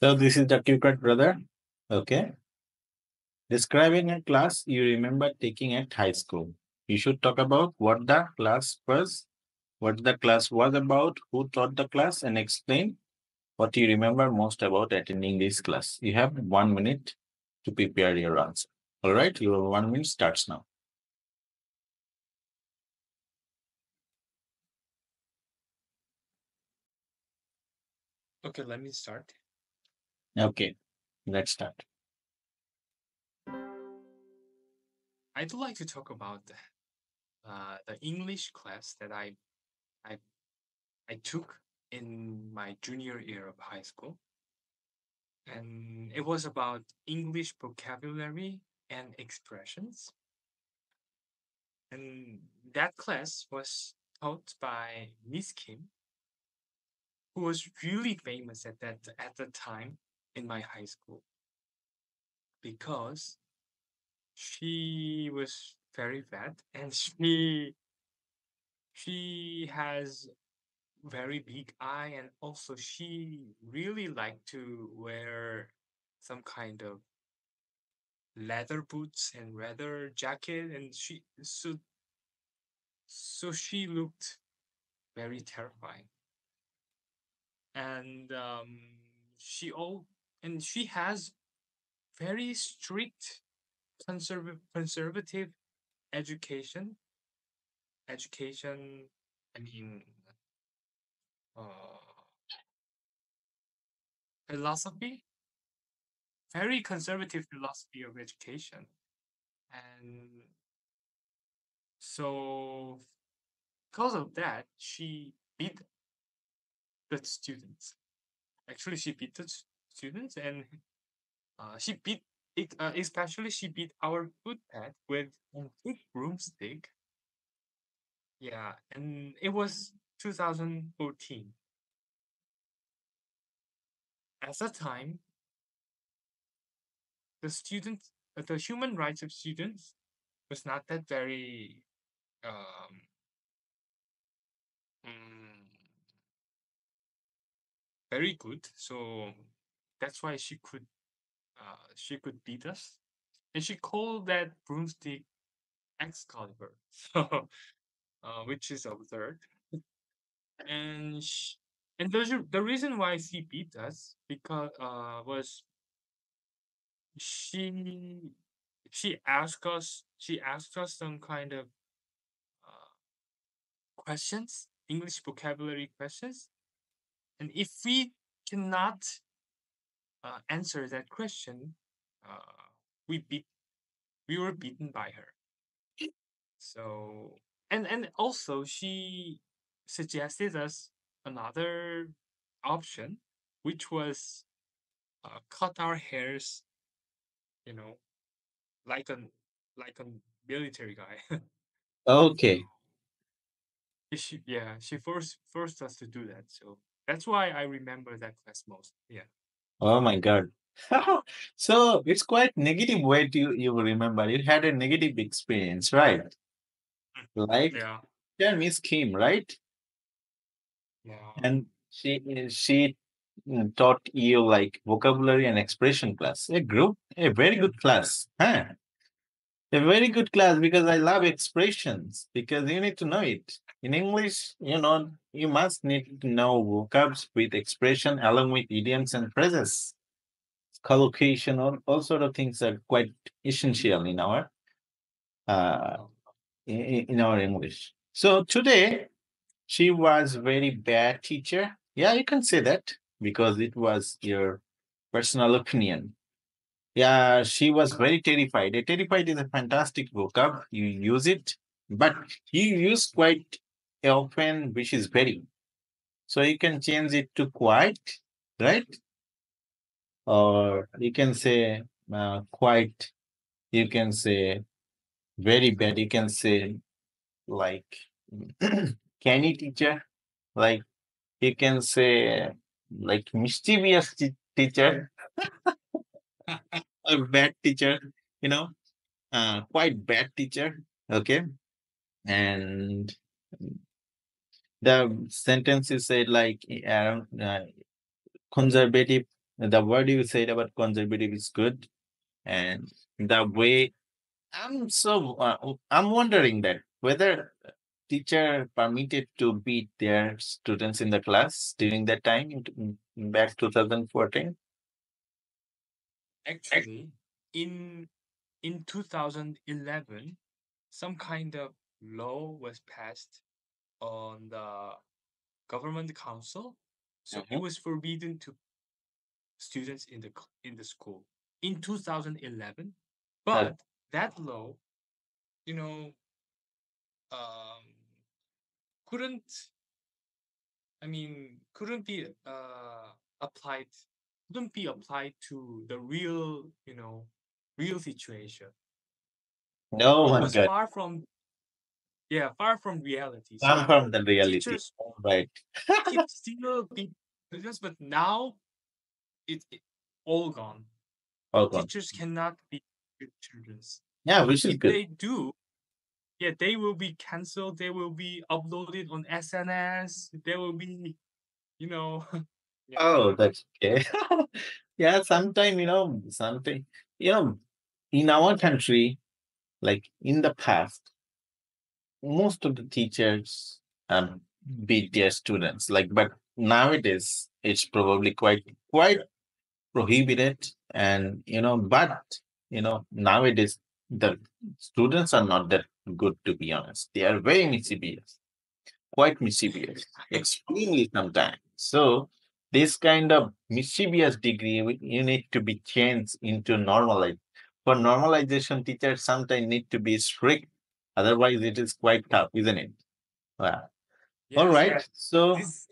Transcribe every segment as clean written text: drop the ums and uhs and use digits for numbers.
So this is the Cricket brother. Okay. Describing a class you remember taking at high school. You should talk about what the class was, what the class was about, who taught the class, and explain what you remember most about attending this class. You have 1 minute to prepare your answer. All right, your 1 minute starts now. Okay, let me start. Okay, let's start. I'd like to talk about the English class that I I took in my junior year of high school, and it was about English vocabulary and expressions. And that class was taught by Miss Kim, who was really famous at the time in my high school because she was very fat and she has very big eye, and also she really liked to wear some kind of leather boots and leather jacket, and she looked very terrifying. And she all and she has very strict conservative education education I mean uh, philosophy, very conservative philosophy of education. And so, because of that, she beat the students. Actually, she beat the students, and she beat it. Especially, she beat our footpad with a big broomstick. Yeah, and it was 2014. At that time, the human rights of students was not that very um, mm, very good. So that's why she could beat us, and she called that broomstick Excalibur, so which is absurd. And the reason why she beat us because she she asked us some kind of uh, questions, English vocabulary questions, and if we cannot answer that question, uh, we beat we were beaten by her. So and also she suggested us another option, which was cut our hairs, you know, like a like a military guy. So Okay. she forced us to do that. So that's why I remember that class most. Yeah. Oh my God. So it's quite negative way to you remember. You had a negative experience, right? Mm. Like Yeah. yeah, Miss Kim, right? Yeah. And she taught you like vocabulary and expression class. A very good class. Huh? A very good class because I love expressions because you need to know it. In English, you must need to know vocabs with expression along with idioms and phrases. Collocation, all sort of things are quite essential uh, in our English. So today she was very bad teacher. Yeah, you can say that because it was your personal opinion. Yeah, she was very terrified. A terrified is a fantastic vocab. You use it, but you use quite often, which is very. So you can change it to quite, right? Or you can say quite. You can say very bad. You can say like canny teacher. Like you can say like mischievous teacher or bad teacher. You know, quite bad teacher. Okay, and the sentence is said like conservative The word you said about conservative is good, and the way I'm wondering that whether teacher permitted to beat their students in the class during that time in back 2014. Actually, in 2011, some kind of law was passed on the government council, so it Mhm. was forbidden to students in the school in 2011. Uh, But that law, you know, um, couldn't couldn't be applied couldn't be applied to the real, real situation. oh It my was God, far from reality. come So from the reality. teachers All right, keep still be students, but now it all gone. all gone. Teachers cannot be with children. Yeah, which is If good. they do, yeah, they will be canceled. They will be uploaded on SNS. They will be, you know, yeah. Oh, that's okay. Yeah, sometime, you know, in our country, like in the past, most of the teachers beat their students. Like, but nowadays it's probably quite prohibited, and but nowadays the students are not that good, to be honest. They are very mischievous, quite mischievous, extremely sometimes. So this kind of mischievous degree, you need to be changed into normalize. For normalization, teachers sometimes need to be strict. Otherwise, it is quite tough, isn't it? Well, all Yes, right. So this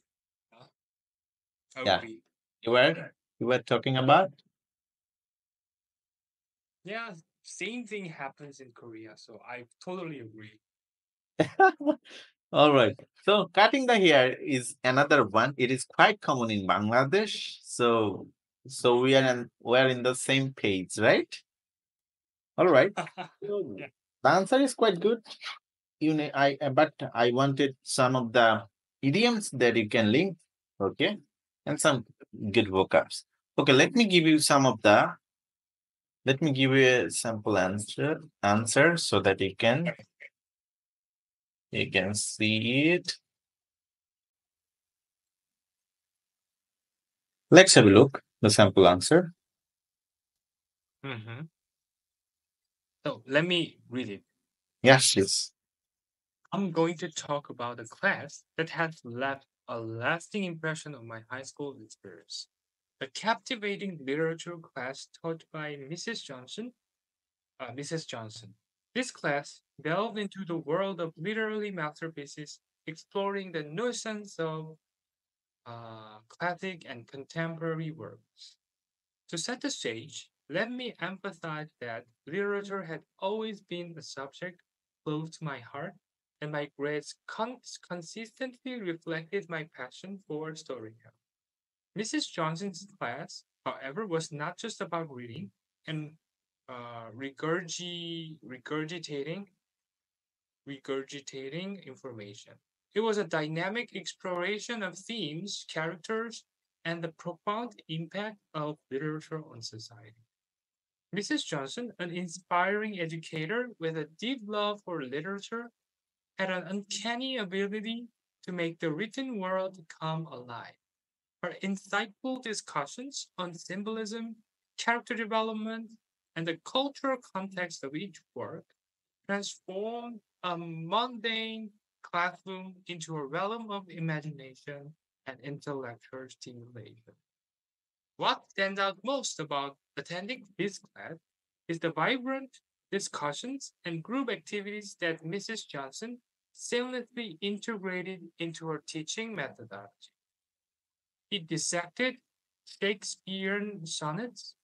yeah, agree. you were talking about. Yeah, same thing happens in Korea, so I totally agree. All right. So cutting the hair is another one. It is quite common in Bangladesh. So we're in the same page, right? All right. So Yeah. the answer is quite good. But I wanted some of the idioms that you can link, okay, and some good vocabs. Okay, let me give you a sample answer so that you can see it. Let's have a look the sample answer. Hmm. So let me read it. Yes, please. I'm going to talk about a class that has left a lasting impression on my high school experience. The captivating literature class taught by Mrs. Johnson. This class delved into the world of literary masterpieces, exploring the nuisance of classic and contemporary works. To set the stage, let me emphasize that literature had always been a subject close to my heart, and my grades consistently reflected my passion for storytelling. Mrs. Johnson's class, however, was not just about reading and regurgitating information. It was a dynamic exploration of themes, characters, and the profound impact of literature on society. Mrs. Johnson, an inspiring educator with a deep love for literature, had an uncanny ability to make the written world come alive. Her insightful discussions on symbolism, character development, and the cultural context of each work transformed a mundane classroom into a realm of imagination and intellectual stimulation. What stands out most about attending this class is the vibrant discussions and group activities that Mrs. Johnson seamlessly integrated into her teaching methodology. He dissected Shakespearean sonnets,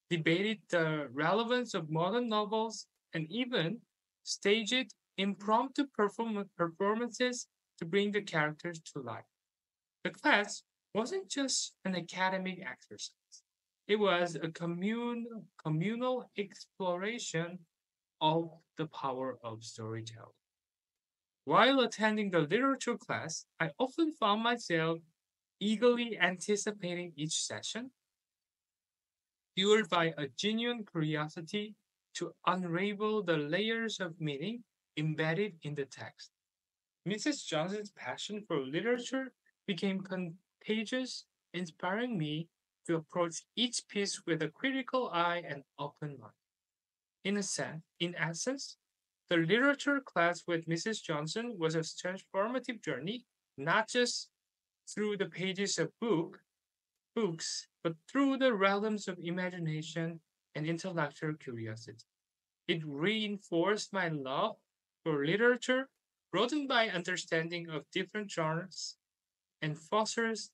debated the relevance of modern novels, and even staged impromptu performances to bring the characters to life. The class wasn't just an academic exercise. It was a communal exploration of the power of storytelling. While attending the literature class, I often found myself eagerly anticipating each session, fueled by a genuine curiosity to unravel the layers of meaning embedded in the text. Mrs. Johnson's passion for literature became contagious, inspiring me to approach each piece with a critical eye and open mind. In essence, the literature class with Mrs. Johnson was a transformative journey, not just through the pages of books, but through the realms of imagination and intellectual curiosity. It reinforced my love for literature, broadened my understanding of different genres, and fosters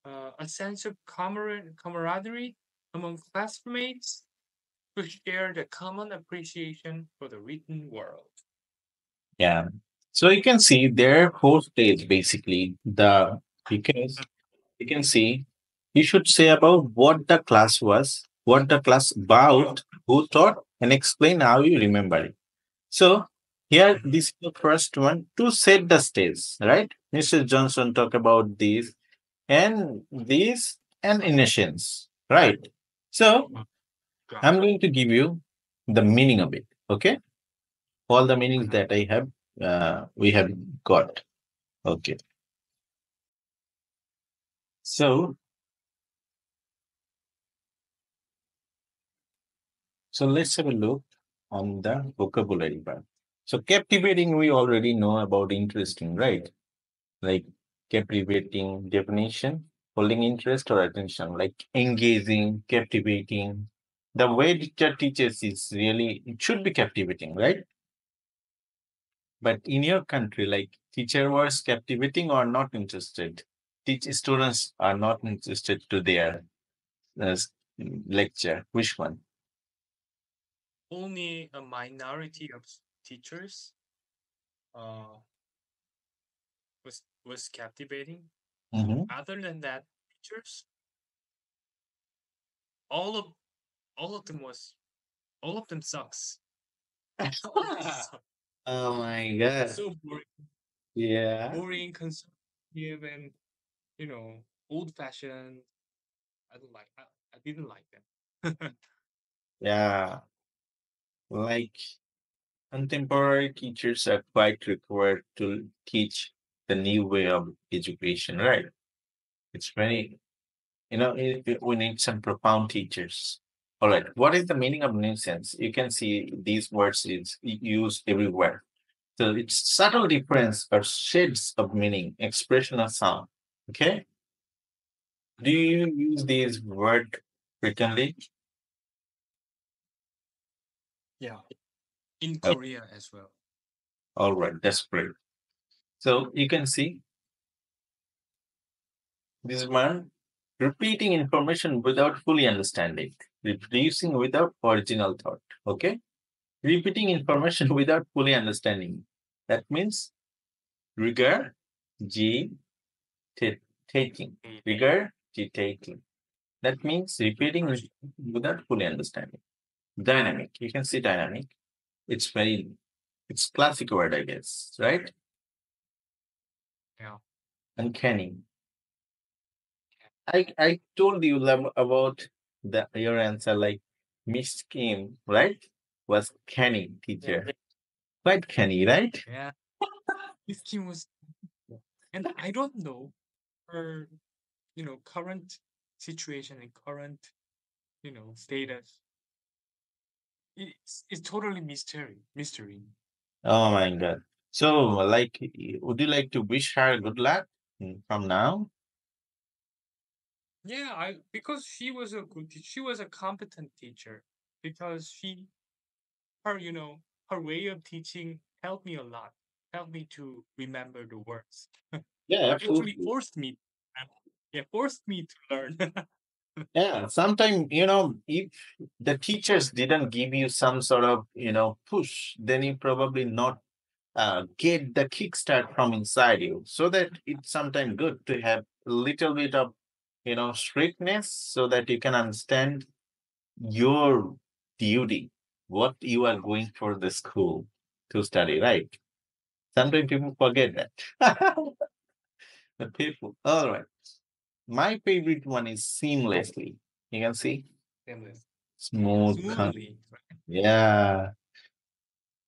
a sense of camaraderie among classmates who share the common appreciation for the written world. Yeah. So you can see there are four stages basically. The because you can see you should say about what the class was, what the class about, who taught, and explain how you remember it. So here, this is the first one to set the stage, right? Mr. Johnson talk about these and innocence, right? So Yeah. I'm going to give you the meaning of it. Okay, all the meanings Mhm. that I have, we have got. Okay, so let's have a look on the vocabulary part. So captivating, we already know about interesting, right? Like captivating definition, holding interest or attention, like engaging, captivating. The way teacher teaches is really, it should be captivating, right? But in your country, like teacher was captivating or not interested. Teach students are not interested to their uh, s- lecture. Which one? Only a minority of teachers uh, was captivating. Hmm. Other than that, teachers, all of all of them was all of them sucks. All of them suck. Oh my god. So boring, Yeah. conservative, and old fashioned. I don't like. I didn't like them. Yeah. Like contemporary teachers are quite required to teach the new way of education, right? It's very, we need some profound teachers. All right. What is the meaning of nuisance? You can see these words is used everywhere. So it's subtle difference or shades of meaning, expression of sound. Okay. Do you use these word frequently? Yeah. In Oh, Korea as well. all right. That's great. So you can see this one repeating information without fully understanding, reproducing without original thought. Okay. Repeating information without fully understanding. That means rigor, G, taking. Rigor, G, taking. That means repeating First, without fully understanding. Dynamic. You can see dynamic. It's very, it's classic word, I guess, right? yeah. Uncanny. I told you about your answer, like Miss Kim, right? Was canny Yeah. teacher. Quite canny, right? Yeah. This team was, and I don't know her, current situation and current, status. It's totally mystery. Oh my God. So, like, would you like to wish her good luck from now? Yeah, I because she was a she was a competent teacher because her her way of teaching helped me a lot, helped me to remember the words. Yeah, Actually absolutely. forced me, yeah, forced me to learn. Yeah, sometimes, if the teachers didn't give you some sort of, push, then you probably not get the kickstart from inside you. So that it's sometimes good to have a little bit of, strictness so that you can understand your duty, what you are going for the school to study, right? Sometimes people forget that. The people, all right. My favorite one is seamlessly. You can see. Seamless. Smooth. Smoothly. Yeah.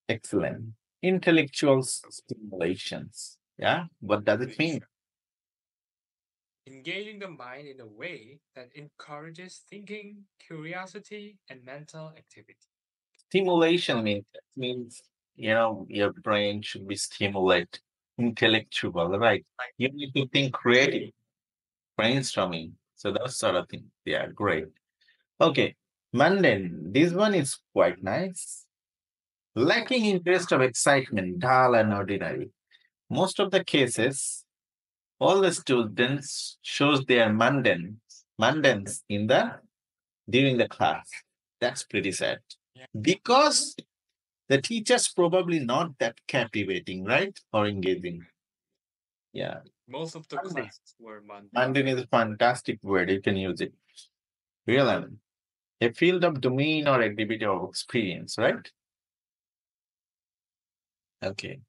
Excellent. Intellectual stimulations. Yeah. What does it mean? Engaging the mind in a way that encourages thinking, curiosity, and mental activity. Stimulation means your brain should be stimulated, intellectual, right? You need to think creative, brainstorming. So those sort of things. Yeah, great. Okay. Mundane. This one is quite nice. Lacking interest of excitement, dull and ordinary. Most of the cases, all the students shows their mundanes in the during the class. That's pretty sad. Yeah. Because the teacher's probably not that captivating, right? Or engaging. Yeah. Most of the classes were mundane. Mundane is a fantastic word. You can use it. Real a field of domain or activity or experience, right? Okay.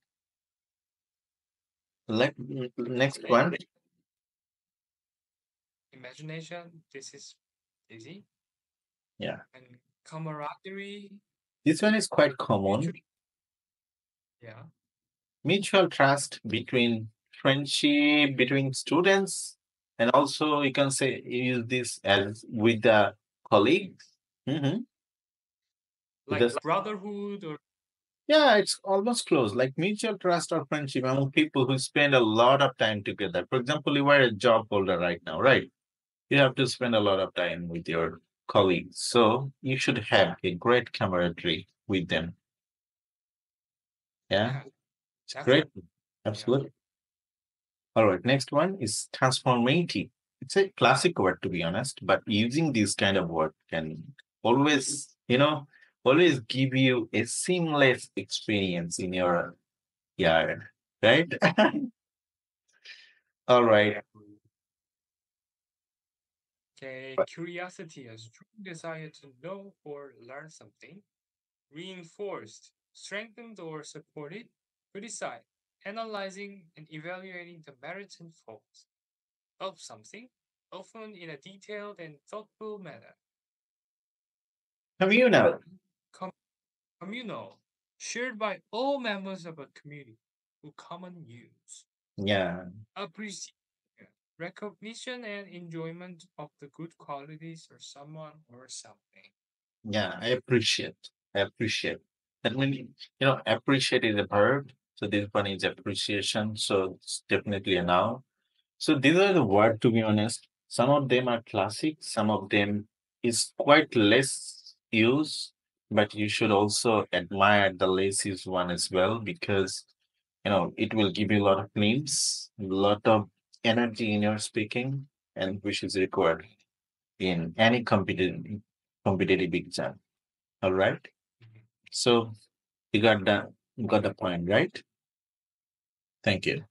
Next one. Imagination, this is easy. Yeah. And camaraderie, This one is quite common. yeah. Mutual trust between friendship between students, and also you can say use this as with the colleagues. Mhm. Like Because brotherhood or yeah, it's almost close, like mutual trust or friendship among people who spend a lot of time together. For example, you are a job holder right now, right? You have to spend a lot of time with your colleagues. So you should have a great camaraderie with them. Yeah, yeah, it's great. definitely. Yeah. Absolutely. All right. Next one is transformative. It's a classic word, to be honest, but using this kind of word can always, always give you a seamless experience in your yard, right? All right. Okay, curiosity, a strong desire to know or learn something, reinforced, strengthened, or supported, criticize, analyzing and evaluating the merits and faults of something, often in a detailed and thoughtful manner. Communal. Com- Communal, shared by all members of a community for common use. Yeah. Appreciation, recognition, and enjoyment of the good qualities of someone or something. Yeah. I appreciate. I appreciate. That means, appreciate is a verb. So this one is appreciation. So it's definitely a noun. So these are the words, to be honest. Some of them are classic, some of them is quite less used, but you should also admire the less used one as well because it will give you a lot of names, a lot of energy in your speaking, and which is required in any competitive exam. All right. Mhm. So you got the point, right? Thank you.